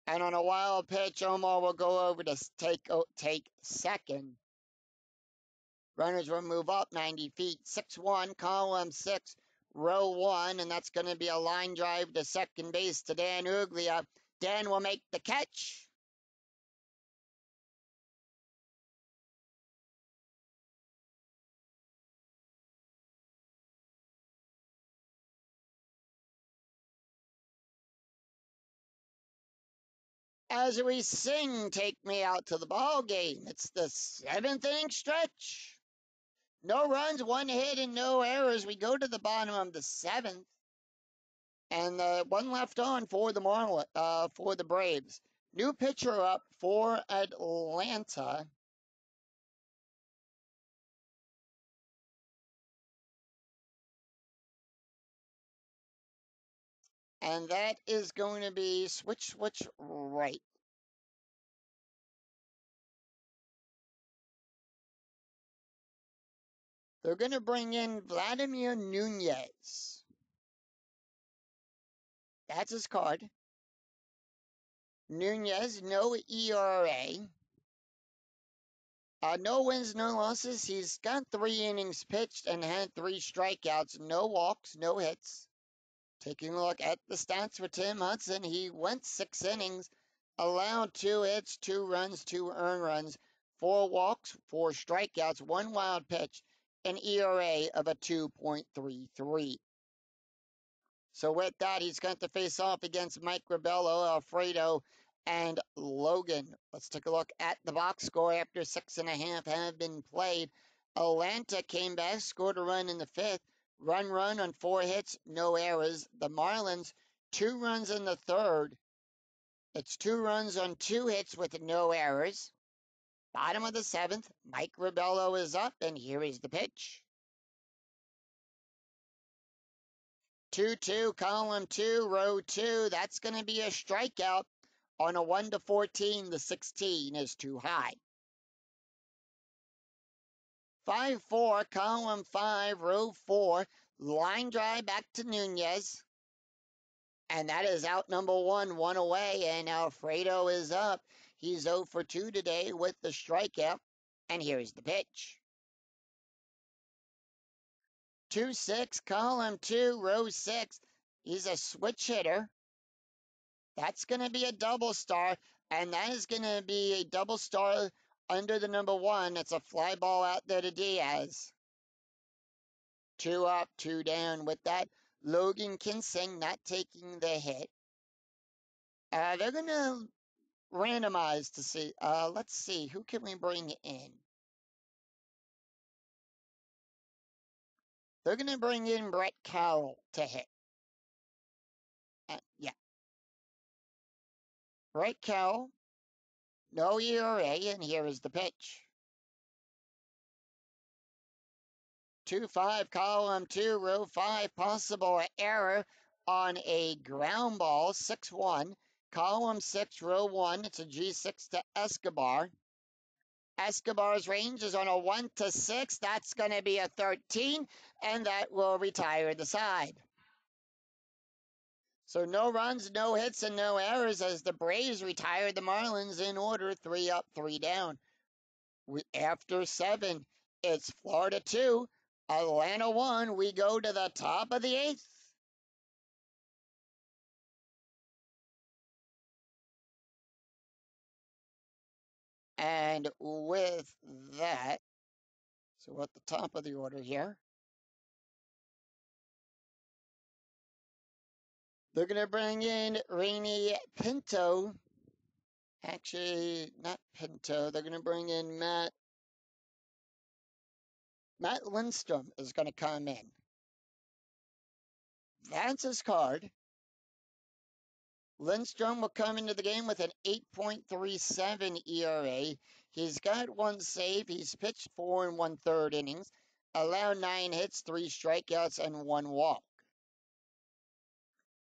And on a wild pitch, Omar will go over to take second. Runners will move up 90 feet. 6-1, column 6, row 1, and that's going to be a line drive to second base to Dan Uglia. Dan will make the catch. As we sing, take me out to the ball game. It's the 7th inning stretch. No runs, 1 hit, and no errors. We go to the bottom of the 7th. And 1 left on for the for the Braves. New pitcher up for Atlanta. And that is going to be switch right. They're going to bring in Vladimir Nunez. That's his card. Nunez, no ERA. No wins, no losses. He's got 3 innings pitched and had 3 strikeouts. No walks, no hits. Taking a look at the stats for Tim Hudson, he went 6 innings, allowed 2 hits, 2 runs, 2 earned runs, 4 walks, 4 strikeouts, 1 wild pitch, an ERA of a 2.33. So with that, he's going to face off against Mike Rabello, Alfredo, and Logan. Let's take a look at the box score after 6.5 have been played. Atlanta came back, scored a run in the 5th. Run on 4 hits, no errors. The Marlins, 2 runs in the 3rd. It's 2 runs on 2 hits with no errors. Bottom of the 7th, Mike Rabello is up, and here is the pitch. 2-2, column 2, row 2. That's going to be a strikeout. On a 1 to 14, the 16 is too high. 5-4, column 5, row 4. Line drive back to Nunez. And that is out number 1, 1 away, and Alfredo is up. He's 0 for 2 today with the strikeout. And here's the pitch. 2-6, column 2, row 6. He's a switch hitter. That's going to be a double star, and that is going to be a double star under the number 1. It's a fly ball out there to Diaz. 2 up, 2 down. With that, Logan Kinsing not taking the hit. They're going to randomize to see. Let's see. Who can we bring in? They're going to bring in Brett Carroll to hit. Yeah. Brett Carroll, no ERA, and here is the pitch. 2-5, column 2, row 5, possible error on a ground ball, 6-1. Column 6, row 1, it's a G6 to Escobar. Escobar's range is on a 1 to 6. That's going to be a 13, and that will retire the side. So no runs, no hits, and no errors as the Braves retired the Marlins in order, 3 up, 3 down. After 7, it's Florida 2, Atlanta 1. We go to the top of the 8th. And with that, so we're at the top of the order here. They're going to bring in Rainy Pinto Actually, not Pinto. They're going to bring in Matt. Matt Lindstrom is going to come in. That's his card. Lindstrom will come into the game with an 8.37 ERA. He's got one save. He's pitched 4 1/3 innings, allowed 9 hits, 3 strikeouts, and 1 walk.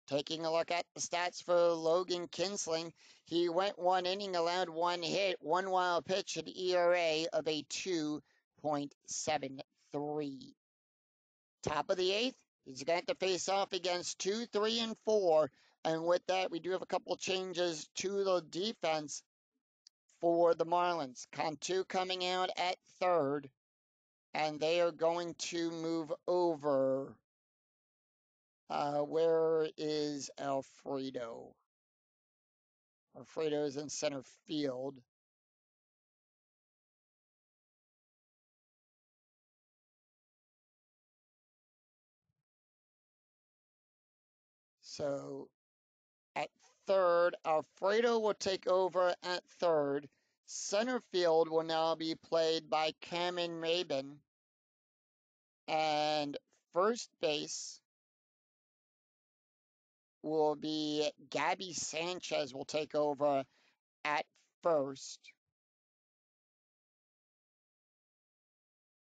Taking a look at the stats for Logan Kinsling, he went 1 inning, allowed 1 hit, 1 wild pitch, an ERA of a 2.73. Top of the 8th, he's got to face off against 2, 3, and 4. And with that, we do have a couple changes to the defense for the Marlins. Cantu coming out at third, and they are going to move over. Where is Alfredo? Alfredo is in center field. So at third, Alfredo will take over at third. Center field will now be played by Cameron Rabin. And first base will be Gabby Sanchez will take over at first.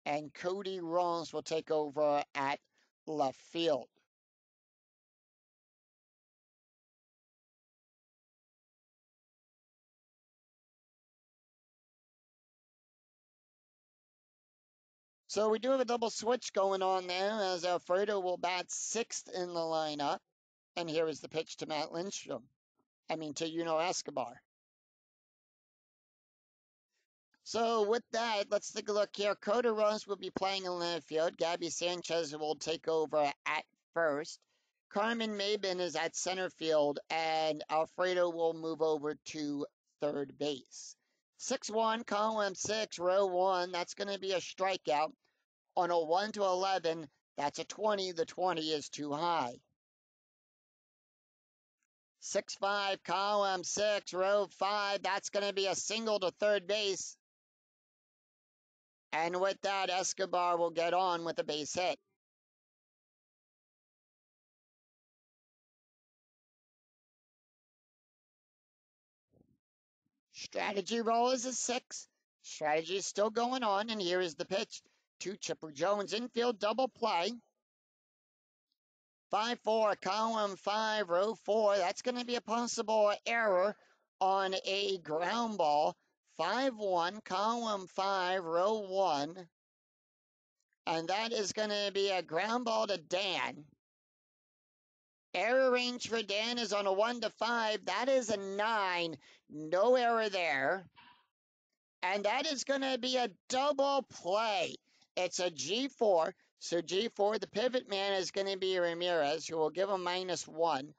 And Cody Ross will take over at left field. So we do have a double switch going on there as Alfredo will bat 6th in the lineup. And here is the pitch to Matt Lindstrom. To Escobar. So with that, let's take a look here. Cody Ross will be playing in left field. Gabby Sanchez will take over at first. Carmen Mabin is at center field, and Alfredo will move over to third base. 6-1, column 6, row 1. That's going to be a strikeout. On a 1 to 11, that's a 20. The 20 is too high. 6-5, column 6, row 5. That's going to be a single to third base. And with that, Escobar will get on with a base hit. Strategy roll is a 6. Strategy is still going on, and here is the pitch to Chipper Jones. Infield double play. 5-4, column 5, row 4. That's going to be a possible error on a ground ball. 5-1, column 5, row 1. And that is going to be a ground ball to Dan. Error range for Dan is on a 1 to 5. That is a 9. No error there. And that is going to be a double play. It's a G4. So G4, the pivot man is going to be Ramirez, who will give a -1.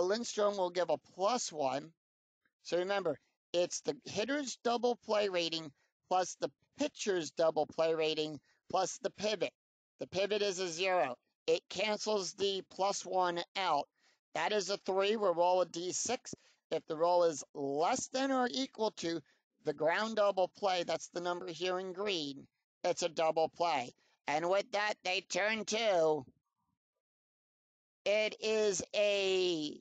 Lindstrom will give a +1. So remember, it's the hitter's double play rating plus the pitcher's double play rating plus the pivot. The pivot is a 0. It cancels the +1 out. That is a 3. We'll roll a D6. If the roll is less than or equal to the ground double play, that's the number here in green, it's a double play. And with that, they turn to, it is a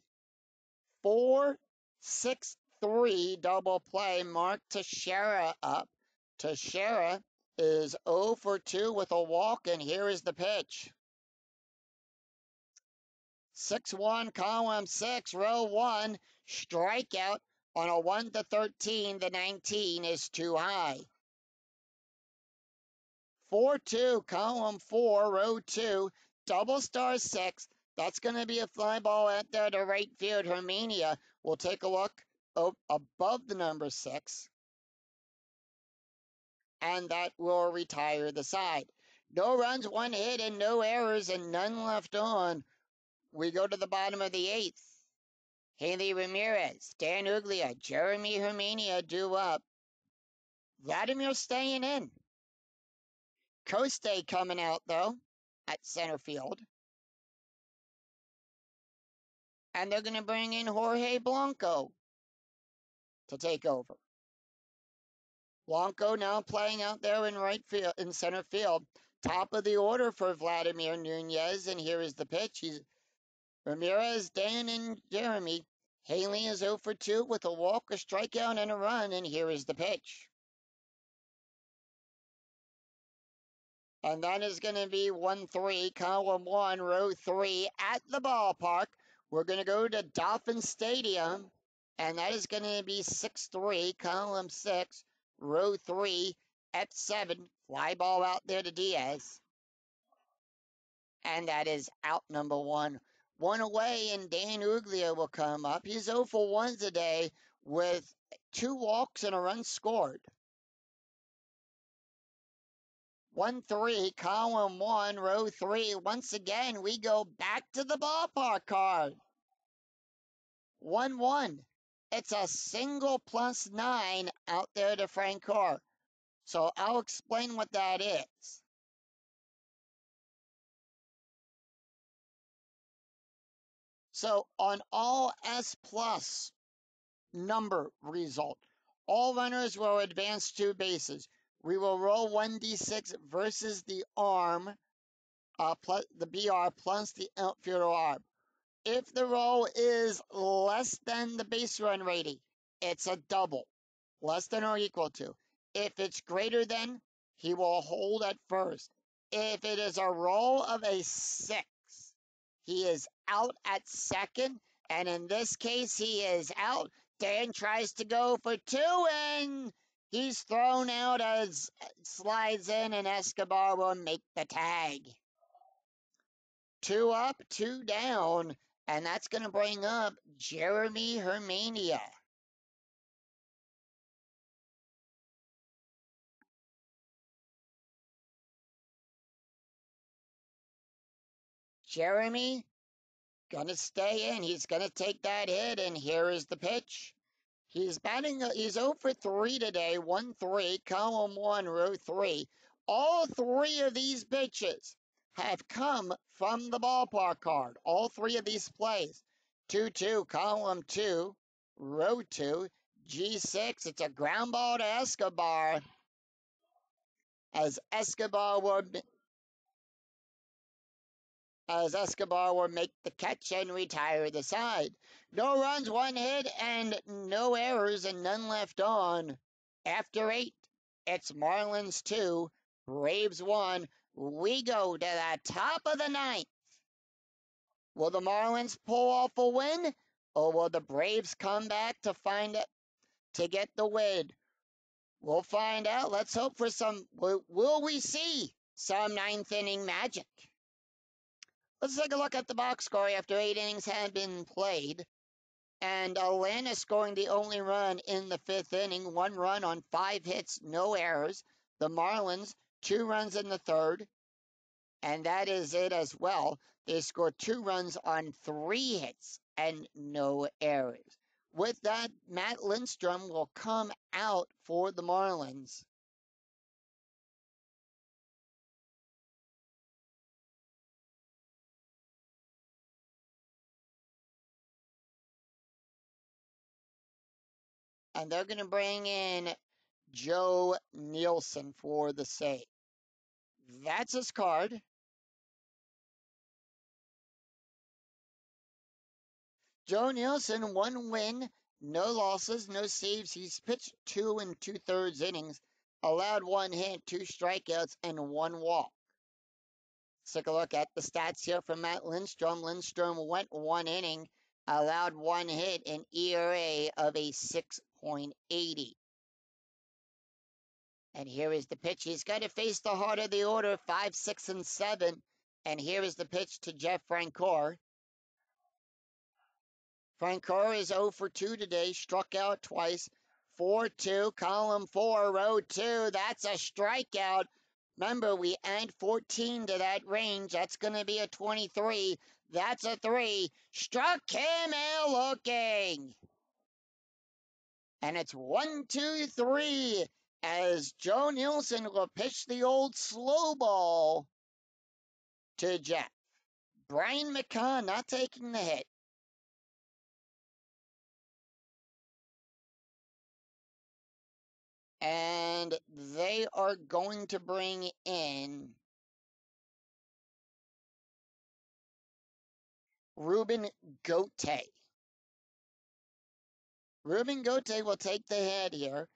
4-6-3 double play. Mark Teixeira up. Teixeira is 0 for 2 with a walk, and here is the pitch. 6-1, column 6, row 1, strikeout. On a 1 to 13, the 19 is too high. 4-2, column 4, row 2, double star 6. That's going to be a fly ball out there to right field. Hermania will take a look above the number 6. And that will retire the side. No runs, 1 hit, and no errors, and none left on. We go to the bottom of the 8th. Haley Ramirez, Dan Uglia, Jeremy Hermania due up. Vladimir staying in. Coste coming out, though, at center field. And they're going to bring in Jorge Blanco. to take over. Blanco now playing out there in right field, in center field. Top of the order for Vladimir Nunez, and here is the pitch. He's Ramirez, Dan, and Jeremy. Haley is 0 for 2 with a walk, a strikeout, and a run, and here is the pitch. And that is going to be 1-3, column 1, row 3 at the ballpark. We're going to go to Dolphin Stadium, and that is going to be 6-3, column 6, row 3 at 7. Fly ball out there to Diaz. And that is out number 1. One away, and Dan Uglio will come up. He's 0 for 1 today with 2 walks and a run scored. 1-3, column 1, row 3. Once again, we go back to the ballpark card. 1-1. It's a single plus 9 out there to Francoeur. So I'll explain what that is. So on all S plus number result, all runners will advance 2 bases. We will roll 1d6 versus the arm, plus the BR plus the outfielder arm. If the roll is less than the base run rating, it's a double, less than or equal to. If it's greater than, he will hold at first. If it is a roll of a 6, he is out at second, and in this case, he is out. Dan tries to go for 2, and he's thrown out as slides in, and Escobar will make the tag. 2 up, 2 down, and that's going to bring up Jeremy Hermania. Jeremy going to stay in. He's going to take that hit, and here is the pitch. He's 0 for 3 today, 1-3, column 1, row 3. All 3 of these pitches have come from the ballpark card. All 3 of these plays. 2-2, column 2, row 2, G6. It's a ground ball to Escobar. As Escobar will make the catch and retire the side. No runs, 1 hit, and no errors, and none left on. After 8, it's Marlins 2, Braves 1. We go to the top of the 9th. Will the Marlins pull off a win, or will the Braves come back to get the win? We'll find out. Let's hope for some. Will we see some 9th inning magic? Let's take a look at the box score after 8 innings had been played. And Atlanta scoring the only run in the 5th inning, 1 run on 5 hits, no errors. The Marlins, 2 runs in the 3rd, and that is it as well. They scored 2 runs on 3 hits and no errors. With that, Matt Lindstrom will come out for the Marlins. And they're going to bring in Joe Nielsen for the save. That's his card. Joe Nielsen, 1 win, no losses, no saves. He's pitched 2 2/3 innings, allowed 1 hit, 2 strikeouts, and 1 walk. Let's take a look at the stats here from Matt Lindstrom. Lindstrom went 1 inning, allowed 1 hit, an ERA of a 6.80. And here is the pitch. He's got to face the heart of the order, 5, 6, and 7. And here is the pitch to Jeff Francoeur. Francoeur is 0 for 2 today, struck out twice. 4-2, column 4, row 2. That's a strikeout. Remember, we add 14 to that range. That's going to be a 23. That's a 3. Struck him out looking. And it's 1-2-3 as Joe Nielsen will pitch the old slow ball to Jeff. Brian McCann not taking the hit. And they are going to bring in Ruben Gote. Ruben Gote will take the head here.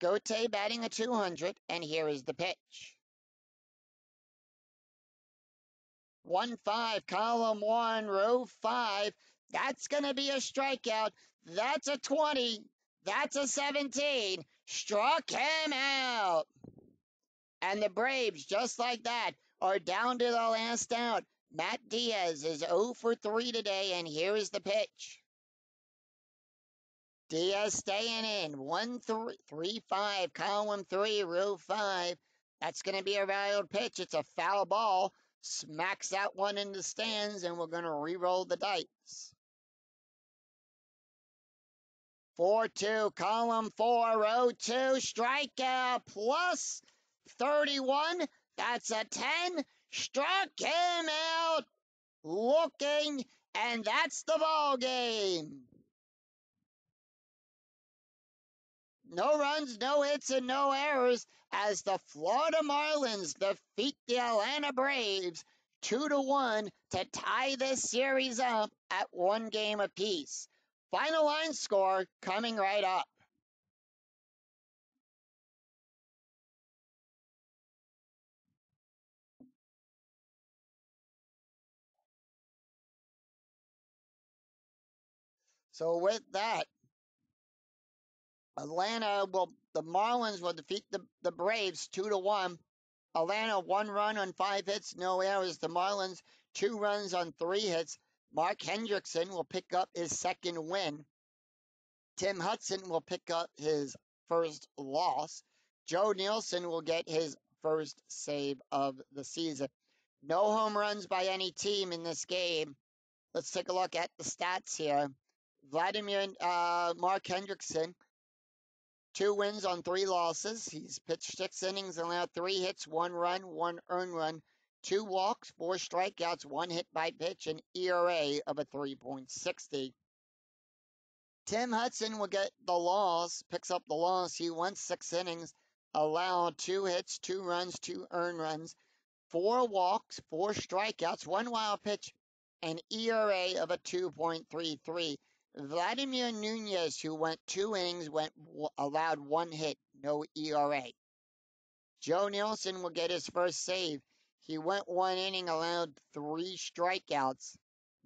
Gote batting a 200, and here is the pitch. 1-5, column 1, row 5. That's going to be a strikeout. That's a 20. That's a 17. Struck him out. And the Braves, just like that, are down to the last out. Matt Diaz is 0 for 3 today, and here is the pitch. Diaz staying in. 1-3-5, column 3, row 5. That's going to be a wild pitch. It's a foul ball. Smacks that one in the stands, and we're going to re-roll the dice. 4-2, column 4, row 2, strikeout plus 31. That's a 10. Struck him out. Looking, and that's the ball game. No runs, no hits, and no errors as the Florida Marlins defeat the Atlanta Braves 2-1 to tie this series up at 1 game apiece. Final line score coming right up. So with that, the Marlins will defeat the Braves 2-1. Atlanta 1 run on 5 hits, no errors. The Marlins 2 runs on 3 hits. Mark Hendrickson will pick up his second win. Tim Hudson will pick up his first loss. Joe Nielsen will get his first save of the season. No home runs by any team in this game. Let's take a look at the stats here. Mark Hendrickson, 2 wins on 3 losses. He's pitched 6 innings, allowed 3 hits, 1 run, 1 earned run, 2 walks, 4 strikeouts, 1 hit by pitch, an ERA of a 3.60. Tim Hudson will get the loss, picks up the loss. He went 6 innings, allowed 2 hits, 2 runs, 2 earned runs, 4 walks, 4 strikeouts, 1 wild pitch, an ERA of a 2.33. Vladimir Nunez, who went 2 innings, allowed 1 hit, no ERA. Joe Nielsen will get his first save. He went 1 inning, allowed 3 strikeouts,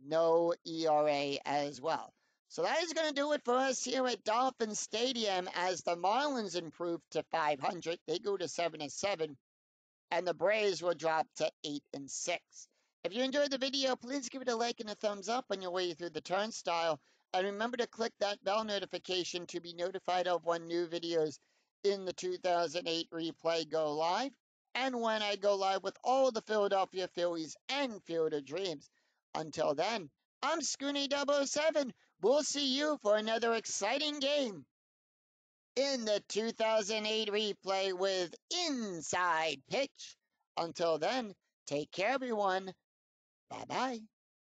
no ERA as well. So that is going to do it for us here at Dolphin Stadium as the Marlins improve to 500. They go to 7-7, and the Braves will drop to 8-6. If you enjoyed the video, please give it a like and a thumbs up on your way through the turnstile. And remember to click that bell notification to be notified of when new videos in the 2008 replay go live, and when I go live with all the Philadelphia Phillies and Field of Dreams. Until then, I'm Scooney 007. We'll see you for another exciting game in the 2008 replay with Inside Pitch. Until then, take care, everyone. Bye-bye.